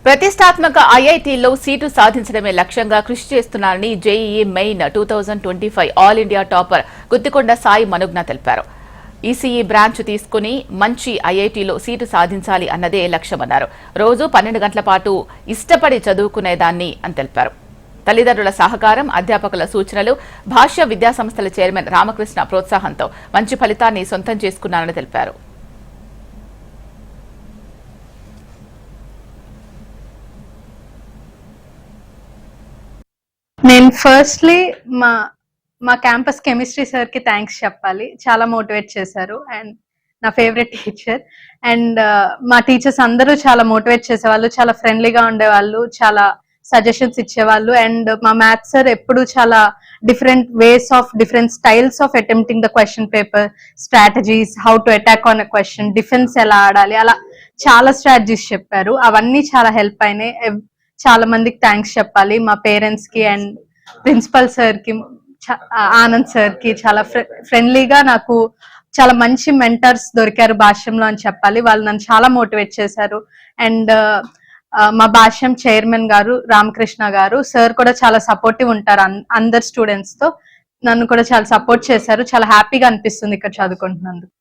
ప్రతిష్టాత్మక ఐఐటీల్లో సీటు సాధించడమే లక్ష్యంగా కృషి చేస్తున్నారని JEE Main 2025 all India topper Guttikonda Sai Manugna తెలిపారు. ఈసీఈ బ్రాంచ్ తీసుకుని మంచి ఐఐటీలో సీటు సాధించాలి అన్నదే లక్ష్యమన్నారు. రోజు 12 గంటల పాటు ఇష్టపడి చదువుకునేదాన్ని అని తెలిపారు. తల్లిదండ్రుల సహకారం, అధ్యాపకుల సూచనలు, భాష్య విద్యాసంస్థల చైర్మన్ రామకృష్ణ ప్రోత్సాహంతో మంచి ఫలితాన్ని సొంతం చేసుకున్నారని తెలిపారు. నేను ఫస్ట్లీ మా క్యాంపస్ కెమిస్ట్రీ సార్ కి థ్యాంక్స్ చెప్పాలి. చాలా మోటివేట్ చేశారు అండ్ నా ఫేవరెట్ టీచర్. అండ్ మా టీచర్స్ అందరూ చాలా మోటివేట్ చేసేవాళ్ళు, చాలా ఫ్రెండ్లీగా ఉండేవాళ్ళు, చాలా సజెషన్స్ ఇచ్చేవాళ్ళు. అండ్ మా మ్యాథ్స్ సార్ ఎప్పుడు చాలా different styles of attempting the question paper, strategies, how to attack on a question, defence ఎలా ఆడాలి, అలా చాలా స్ట్రాటజీస్ చెప్పారు. అవన్నీ చాలా హెల్ప్ అయినాయి. చాలా మందికి థ్యాంక్స్ చెప్పాలి. మా పేరెంట్స్ కి అండ్ ప్రిన్సిపల్ సార్ కి, ఆనంద్ సార్ కి చాలా ఫ్రెండ్లీగా నాకు చాలా మంచి మెంటర్స్ దొరికారు భాష్యంలో అని చెప్పాలి. వాళ్ళు నన్ను చాలా మోటివేట్ చేశారు. అండ్ మా భాష్యం చైర్మన్ గారు రామకృష్ణ గారు సార్ కూడా చాలా సపోర్టివ్ ఉంటారు అందరు స్టూడెంట్స్ తో. నన్ను కూడా చాలా సపోర్ట్ చేశారు. చాలా హ్యాపీగా అనిపిస్తుంది ఇక్కడ చదువుకుంటున్నందుకు.